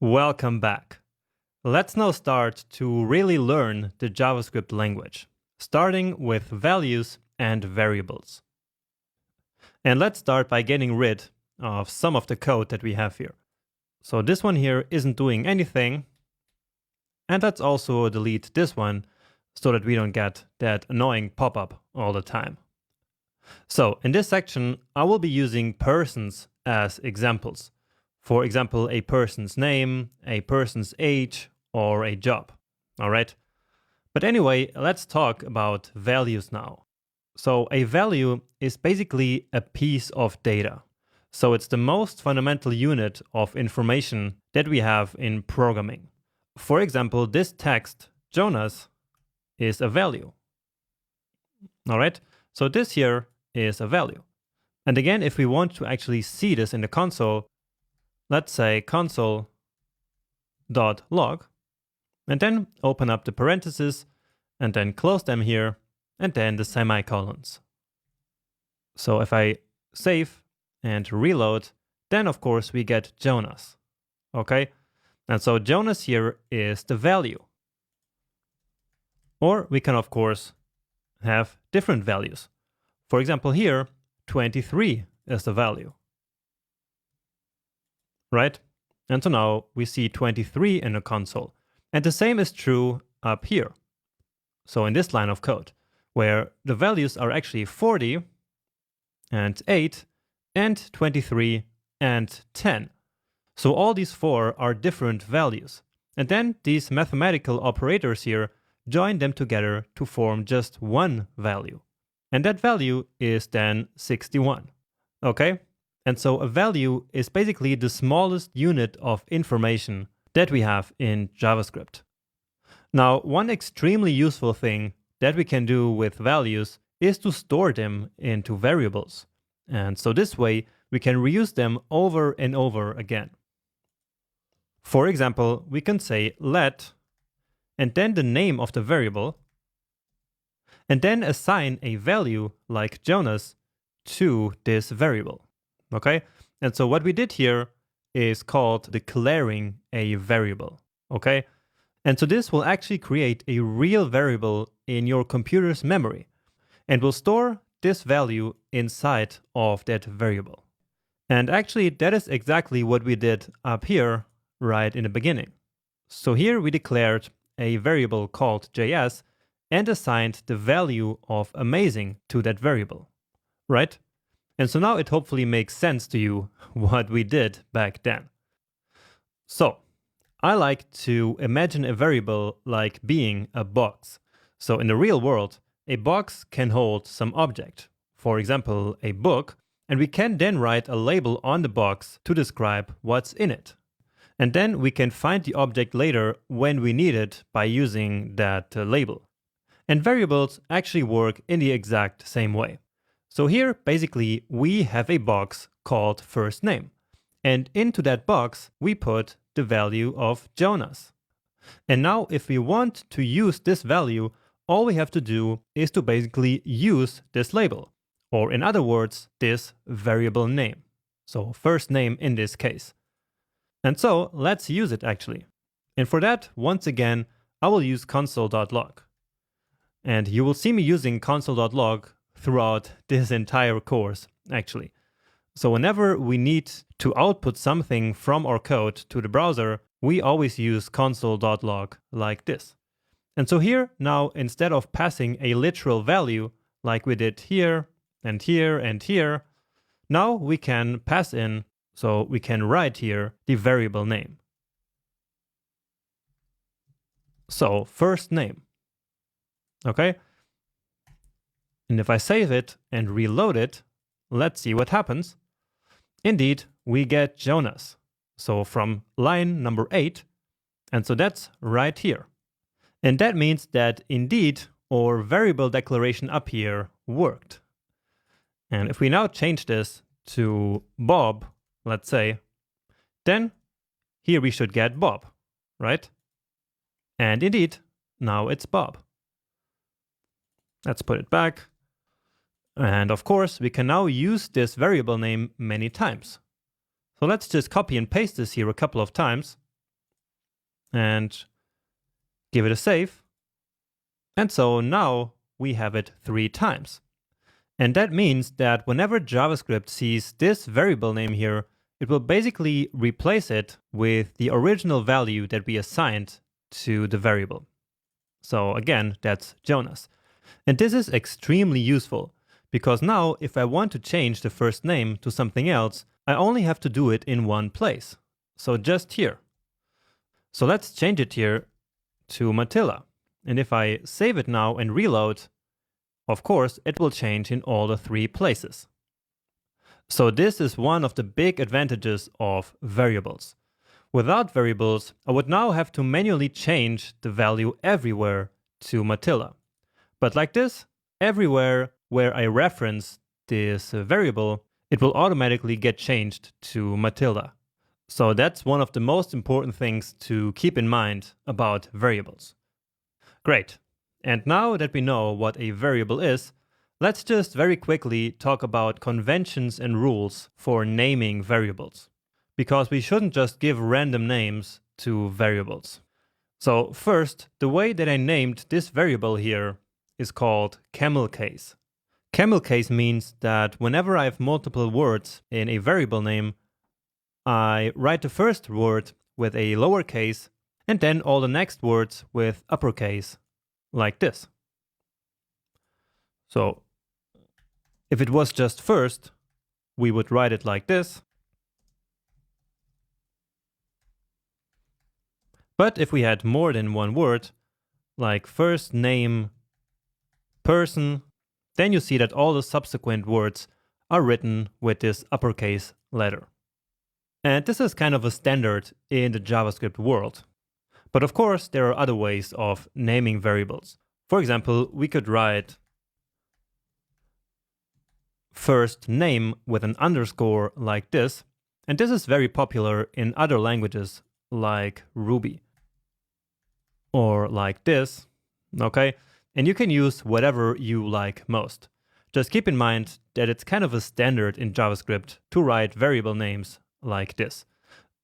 Welcome back. Let's now start to really learn the JavaScript language, starting with values and variables. And let's start by getting rid of some of the code that we have here. So this one here isn't doing anything. And let's also delete this one so that we don't get that annoying pop-up all the time. So in this section, I will be using persons as examples. For example, a person's name, a person's age, or a job. All right. But anyway, let's talk about values now. So a value is basically a piece of data. So it's the most fundamental unit of information that we have in programming. For example, this text, Jonas, is a value. All right. So this here is a value. And again, if we want to actually see this in the console, let's say console.log, and then open up the parentheses, and then close them here, and then the semicolons. So if I save and reload, then of course we get Jonas. Okay? And so Jonas here is the value. Or we can of course have different values. For example here, 23 is the value. Right? And so now we see 23 in the console. And the same is true up here. So in this line of code, where the values are actually 40 and 8 and 23 and 10. So all these four are different values. And then these mathematical operators here join them together to form just one value. And that value is then 61. Okay? And so a value is basically the smallest unit of information that we have in JavaScript. Now, one extremely useful thing that we can do with values is to store them into variables. And so this way, we can reuse them over and over again. For example, we can say let, and then the name of the variable, and then assign a value like Jonas to this variable. Okay, and so what we did here is called declaring a variable. Okay, and so this will actually create a real variable in your computer's memory and will store this value inside of that variable. And actually, that is exactly what we did up here right in the beginning. So here we declared a variable called JS and assigned the value of amazing to that variable, right? And so now it hopefully makes sense to you what we did back then. So I like to imagine a variable like being a box. So in the real world, a box can hold some object, for example, a book, and we can then write a label on the box to describe what's in it. And then we can find the object later when we need it by using that label. And variables actually work in the exact same way. So here, basically, we have a box called first name. And into that box, we put the value of Jonas. And now, if we want to use this value, all we have to do is to basically use this label. Or in other words, this variable name. So first name in this case. And so let's use it actually. And for that, once again, I will use console.log. And you will see me using console.log throughout this entire course, actually. So whenever we need to output something from our code to the browser, we always use console.log like this. And so here, now, instead of passing a literal value like we did here and here and here, now we can pass in, so we can write here the variable name. So first name, okay? And if I save it and reload it, let's see what happens. Indeed, we get Jonas. So from line number 8, and so that's right here. And that means that indeed our variable declaration up here worked. And if we now change this to Bob, let's say, then here we should get Bob, right? And indeed, now it's Bob. Let's put it back. And of course, we can now use this variable name many times. So let's just copy and paste this here a couple of times. and give it a save. And so now we have it 3 times. And that means that whenever JavaScript sees this variable name here, it will basically replace it with the original value that we assigned to the variable. So again, that's Jonas. And this is extremely useful because now if I want to change the first name to something else, I only have to do it in one place. So just here. So let's change it here to Matilda. And if I save it now and reload, of course, it will change in all the 3 places. So this is one of the big advantages of variables. Without variables, I would now have to manually change the value everywhere to Matilda. But like this, everywhere where I reference this variable, it will automatically get changed to Matilda. So that's one of the most important things to keep in mind about variables. Great. And now that we know what a variable is, let's just very quickly talk about conventions and rules for naming variables. Because we shouldn't just give random names to variables. So first, the way that I named this variable here is called camel case. Camel case means that whenever I have multiple words in a variable name, I write the first word with a lowercase and then all the next words with uppercase, like this. So if it was just first, we would write it like this. But if we had more than one word, like first name, person, then you see that all the subsequent words are written with this uppercase letter. And this is kind of a standard in the JavaScript world. But of course, there are other ways of naming variables. For example, we could write first name with an underscore like this. And this is very popular in other languages like Ruby. Or like this, okay? And you can use whatever you like most. Just keep in mind that it's kind of a standard in JavaScript to write variable names like this.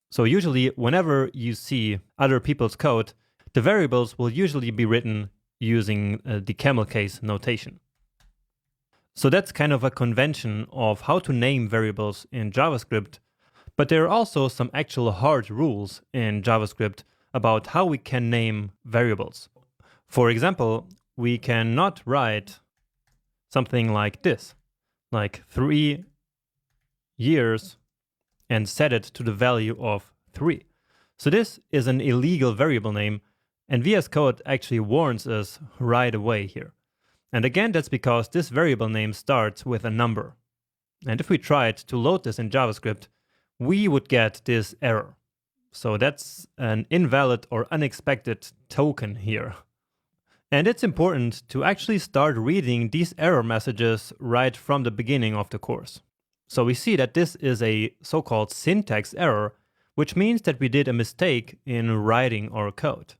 So usually whenever you see other people's code, the variables will usually be written using the camel case notation. So that's kind of a convention of how to name variables in JavaScript, but there are also some actual hard rules in JavaScript about how we can name variables. For example, we cannot write something like this, like 3 years, and set it to the value of 3. So this is an illegal variable name, and VS Code actually warns us right away here. And again, that's because this variable name starts with a number. And if we tried to load this in JavaScript, we would get this error. So that's an invalid or unexpected token here. And it's important to actually start reading these error messages right from the beginning of the course. So we see that this is a so-called syntax error, which means that we did a mistake in writing our code.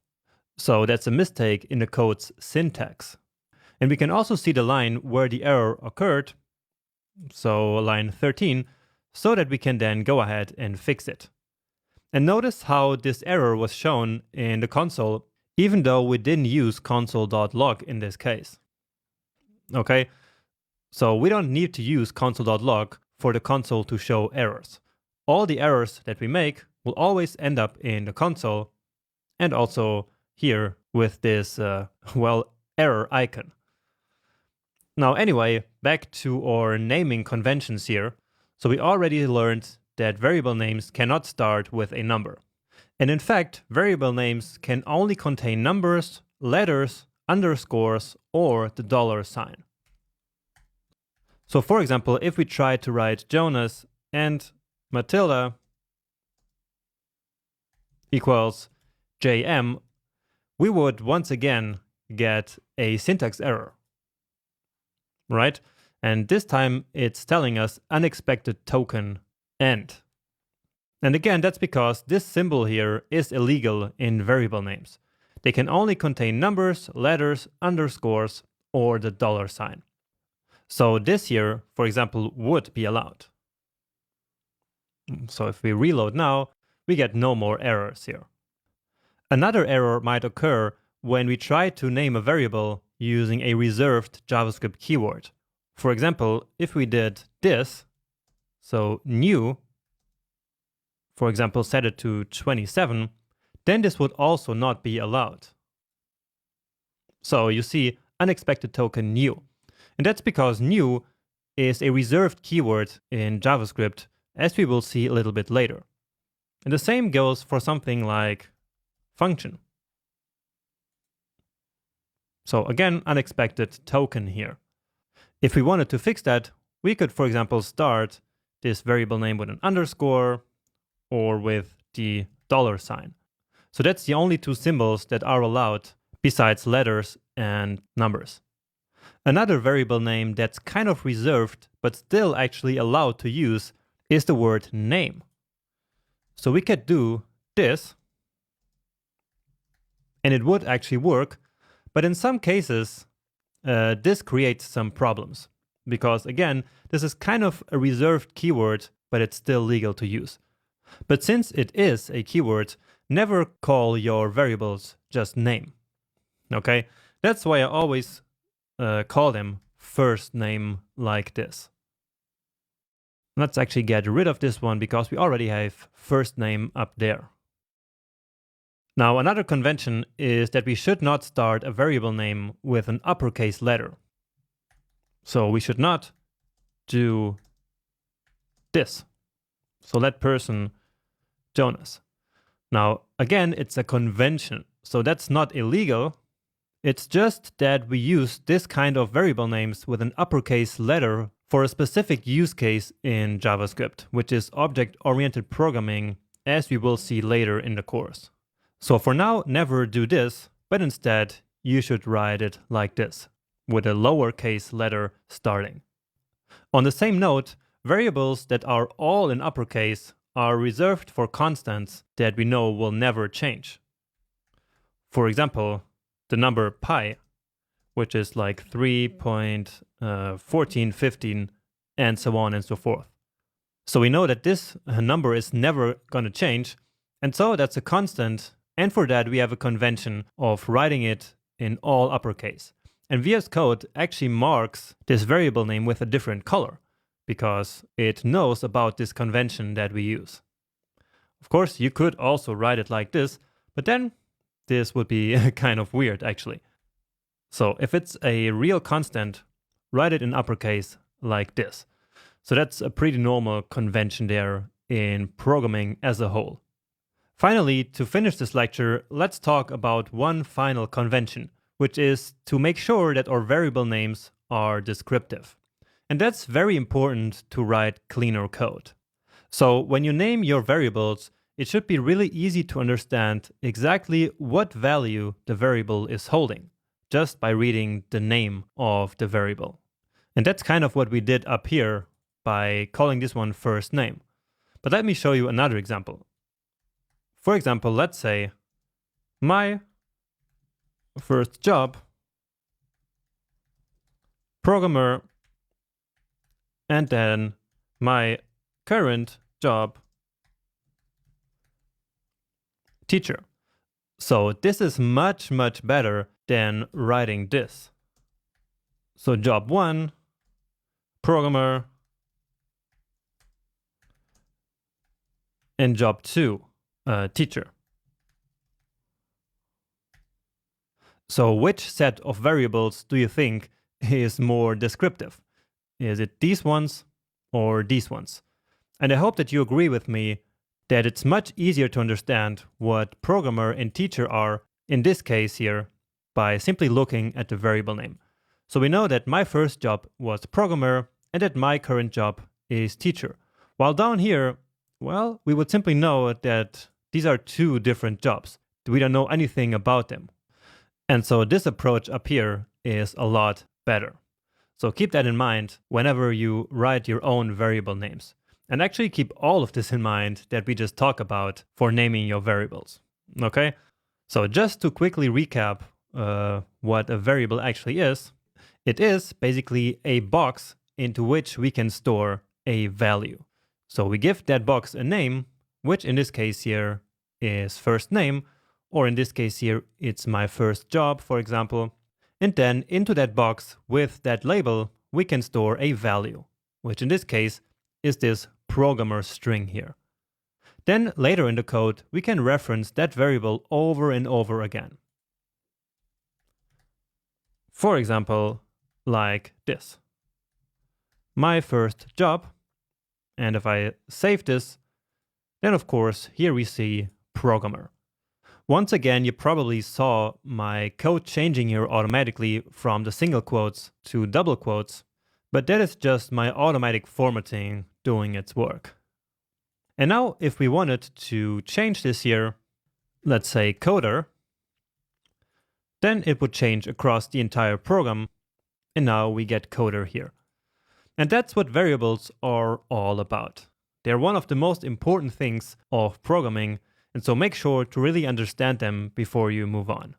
So that's a mistake in the code's syntax. And we can also see the line where the error occurred, so line 13, so that we can then go ahead and fix it. And notice how this error was shown in the console, even though we didn't use console.log in this case. Okay, so we don't need to use console.log for the console to show errors. All the errors that we make will always end up in the console, and also here with this, error icon. Now anyway, back to our naming conventions here. So we already learned that variable names cannot start with a number. And in fact, variable names can only contain numbers, letters, underscores, or the $sign. So for example, if we try to write Jonas and Matilda equals JM, we would once again get a syntax error, right? And this time it's telling us unexpected token end. And again, that's because this symbol here is illegal in variable names. They can only contain numbers, letters, underscores, or the $sign. So this here, for example, would be allowed. So if we reload now, we get no more errors here. Another error might occur when we try to name a variable using a reserved JavaScript keyword. For example, if we did this, so new, for example, set it to 27, then this would also not be allowed. So you see unexpected token new. And that's because new is a reserved keyword in JavaScript, as we will see a little bit later. And the same goes for something like function. So again, unexpected token here. If we wanted to fix that, we could, for example, start this variable name with an underscore or with the $sign. So that's the only two symbols that are allowed besides letters and numbers. Another variable name that's kind of reserved but still actually allowed to use is the word name. So we could do this and it would actually work, but in some cases this creates some problems because again, this is kind of a reserved keyword, but it's still legal to use. But since it is a keyword, never call your variables just name. Okay, that's why I always call them first name like this. Let's actually get rid of this one because we already have first name up there. Now, another convention is that we should not start a variable name with an uppercase letter. So we should not do this. So let person Jonas. Now, again, it's a convention, so that's not illegal. It's just that we use this kind of variable names with an uppercase letter for a specific use case in JavaScript, which is object-oriented programming, as we will see later in the course. So for now, never do this, but instead, you should write it like this, with a lowercase letter starting. On the same note, variables that are all in uppercase are reserved for constants that we know will never change. For example, the number pi, which is like 3.1415 and so on and so forth. So we know that this number is never going to change, and so that's a constant, and for that we have a convention of writing it in all uppercase. And VS Code actually marks this variable name with a different color, because it knows about this convention that we use. Of course, you could also write it like this, but then this would be kind of weird actually. So if it's a real constant, write it in uppercase like this. So that's a pretty normal convention there in programming as a whole. Finally, to finish this lecture, let's talk about one final convention, which is to make sure that our variable names are descriptive. And that's very important to write cleaner code. So when you name your variables, it should be really easy to understand exactly what value the variable is holding, just by reading the name of the variable. And that's kind of what we did up here by calling this one first name. But let me show you another example. For example, let's say my first job, programmer, and then my current job, teacher. So this is much better than writing this. So job 1, programmer, and job 2, teacher. So which set of variables do you think is more descriptive? Is it these ones or these ones? And I hope that you agree with me that it's much easier to understand what programmer and teacher are in this case here by simply looking at the variable name. So we know that my first job was programmer and that my current job is teacher. While down here, well, we would simply know that these are two different jobs. We don't know anything about them. And so this approach up here is a lot better. So keep that in mind whenever you write your own variable names. And actually keep all of this in mind that we just talked about for naming your variables. Okay? So just to quickly recap what a variable actually is, it is basically a box into which we can store a value. So we give that box a name, which in this case here is first name, or in this case here, it's my first job, for example. And then into that box with that label, we can store a value, which in this case is this programmer string here. Then later in the code, we can reference that variable over and over again. For example, like this. My first job. And if I save this, then of course, here we see programmer. Once again, you probably saw my code changing here automatically from the single quotes to double quotes, but that is just my automatic formatting doing its work. And now if we wanted to change this here, let's say coder, then it would change across the entire program, and now we get coder here. And that's what variables are all about. They're one of the most important things of programming, and so make sure to really understand them before you move on.